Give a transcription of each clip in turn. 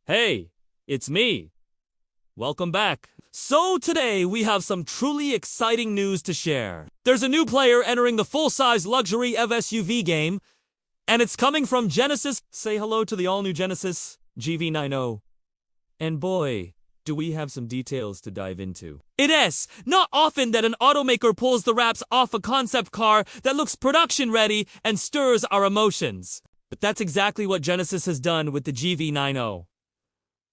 Hey, it's me. Welcome back. So today we have some truly exciting news to share. There's a new player entering the full-size luxury EV SUV game, and it's coming from Genesis. Say hello to the all-new Genesis GV90. And boy, do we have some details to dive into. It is not often that an automaker pulls the wraps off a concept car that looks production-ready and stirs our emotions. But that's exactly what Genesis has done with the GV90.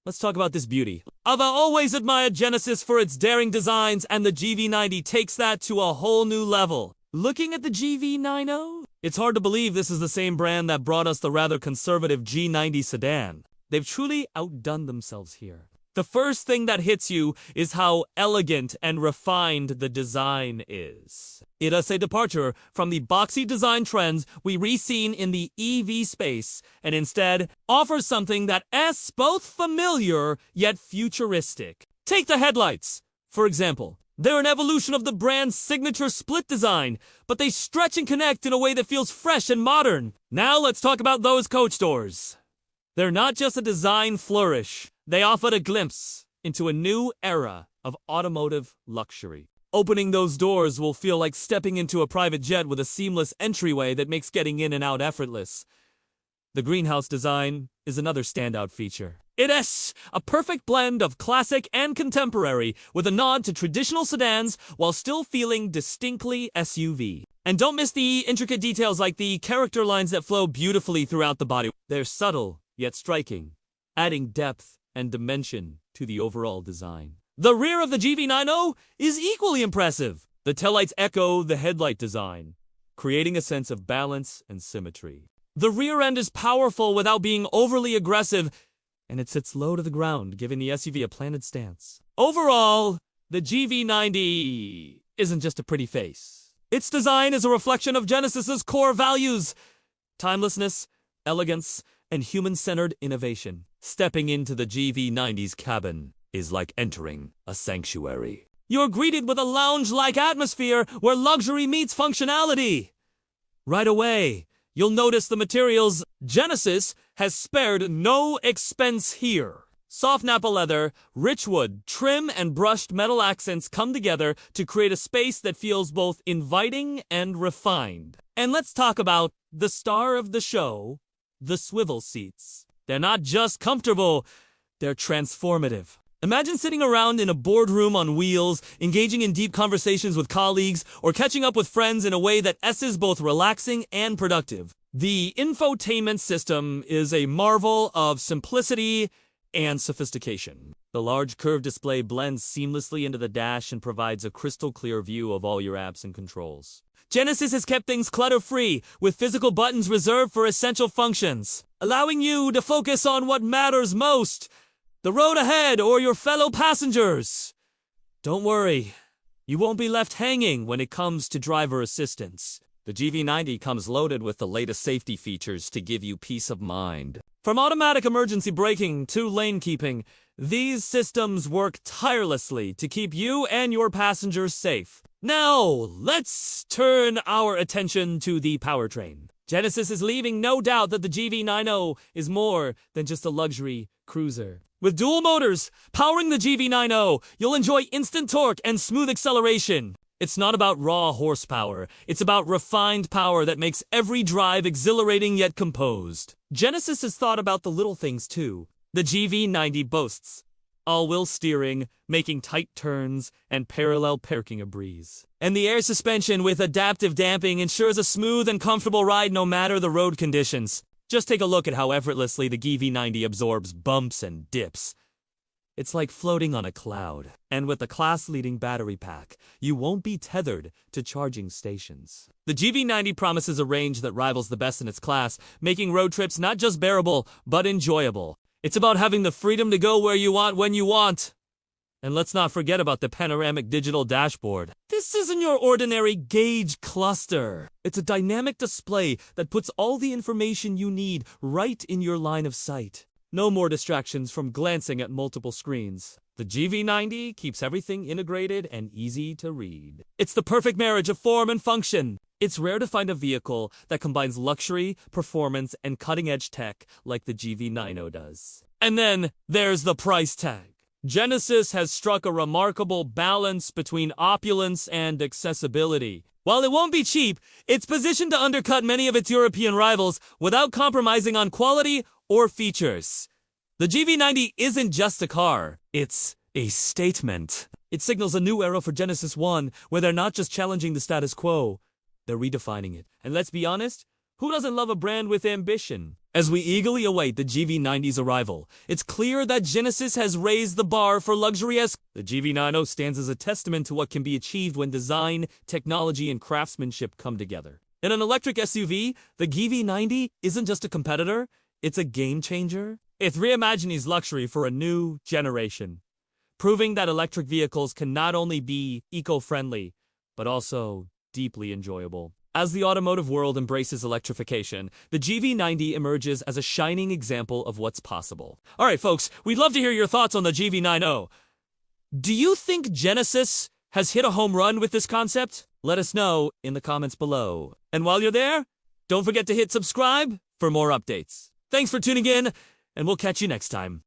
Let's talk about this beauty. I've always admired Genesis for its daring designs, and the GV90 takes that to a whole new level. Looking at the GV90, it's hard to believe this is the same brand that brought us the rather conservative G90 sedan. They've truly outdone themselves here. The first thing that hits you is how elegant and refined the design is. It is a departure from the boxy design trends we've seen in the EV space, and instead offers something that is both familiar yet futuristic. Take the headlights, for example. They're an evolution of the brand's signature split design, but they stretch and connect in a way that feels fresh and modern. Now let's talk about those coach doors. They're not just a design flourish. They offered a glimpse into a new era of automotive luxury. Opening those doors will feel like stepping into a private jet with a seamless entryway that makes getting in and out effortless. The greenhouse design is another standout feature. It is a perfect blend of classic and contemporary, with a nod to traditional sedans while still feeling distinctly SUV. And don't miss the intricate details like the character lines that flow beautifully throughout the body. They're subtle yet striking, adding depth and dimension to the overall design. The rear of the GV90 is equally impressive. The taillights echo the headlight design, creating a sense of balance and symmetry. The rear end is powerful without being overly aggressive, and it sits low to the ground, giving the SUV a planted stance. Overall, the GV90 isn't just a pretty face. Its design is a reflection of Genesis's core values: timelessness, elegance, and human-centered innovation. Stepping into the GV90's cabin is like entering a sanctuary. You're greeted with a lounge-like atmosphere where luxury meets functionality. Right away, you'll notice the materials. Genesis has spared no expense here. Soft Nappa leather, rich wood, trim, and brushed metal accents come together to create a space that feels both inviting and refined. And let's talk about the star of the show, the swivel seats. They're not just comfortable, they're transformative. Imagine sitting around in a boardroom on wheels, engaging in deep conversations with colleagues, or catching up with friends in a way that is both relaxing and productive. The infotainment system is a marvel of simplicity and sophistication. The large curved display blends seamlessly into the dash and provides a crystal clear view of all your apps and controls. Genesis has kept things clutter-free, with physical buttons reserved for essential functions, allowing you to focus on what matters most: the road ahead or your fellow passengers. Don't worry, you won't be left hanging when it comes to driver assistance. The GV90 comes loaded with the latest safety features to give you peace of mind. From automatic emergency braking to lane keeping, these systems work tirelessly to keep you and your passengers safe. Now, let's turn our attention to the powertrain. Genesis is leaving no doubt that the GV90 is more than just a luxury cruiser. With dual motors powering the GV90, you'll enjoy instant torque and smooth acceleration. It's not about raw horsepower, it's about refined power that makes every drive exhilarating yet composed. Genesis has thought about the little things too. The GV90 boasts all-wheel steering, making tight turns, and parallel parking a breeze. And the air suspension with adaptive damping ensures a smooth and comfortable ride no matter the road conditions. Just take a look at how effortlessly the GV90 absorbs bumps and dips. It's like floating on a cloud. And with the class-leading battery pack, you won't be tethered to charging stations. The GV90 promises a range that rivals the best in its class, making road trips not just bearable, but enjoyable. It's about having the freedom to go where you want when you want. And let's not forget about the panoramic digital dashboard. This isn't your ordinary gauge cluster. It's a dynamic display that puts all the information you need right in your line of sight. No more distractions from glancing at multiple screens. The GV90 keeps everything integrated and easy to read. It's the perfect marriage of form and function. It's rare to find a vehicle that combines luxury, performance, and cutting-edge tech like the GV90 does. And then there's the price tag. Genesis has struck a remarkable balance between opulence and accessibility. While it won't be cheap, it's positioned to undercut many of its European rivals without compromising on quality or features. The GV90 isn't just a car, it's a statement. It signals a new era for Genesis One, where they're not just challenging the status quo, they're redefining it. And let's be honest, who doesn't love a brand with ambition? As we eagerly await the GV90's arrival, it's clear that Genesis has raised the bar for luxury as the GV90 stands as a testament to what can be achieved when design, technology, and craftsmanship come together. In an electric SUV, the GV90 isn't just a competitor, it's a game changer. It reimagines luxury for a new generation, proving that electric vehicles can not only be eco-friendly, but also deeply enjoyable. As the automotive world embraces electrification, the GV90 emerges as a shining example of what's possible. All right, folks, we'd love to hear your thoughts on the GV90. Do you think Genesis has hit a home run with this concept? Let us know in the comments below. And while you're there, don't forget to hit subscribe for more updates. Thanks for tuning in, and we'll catch you next time.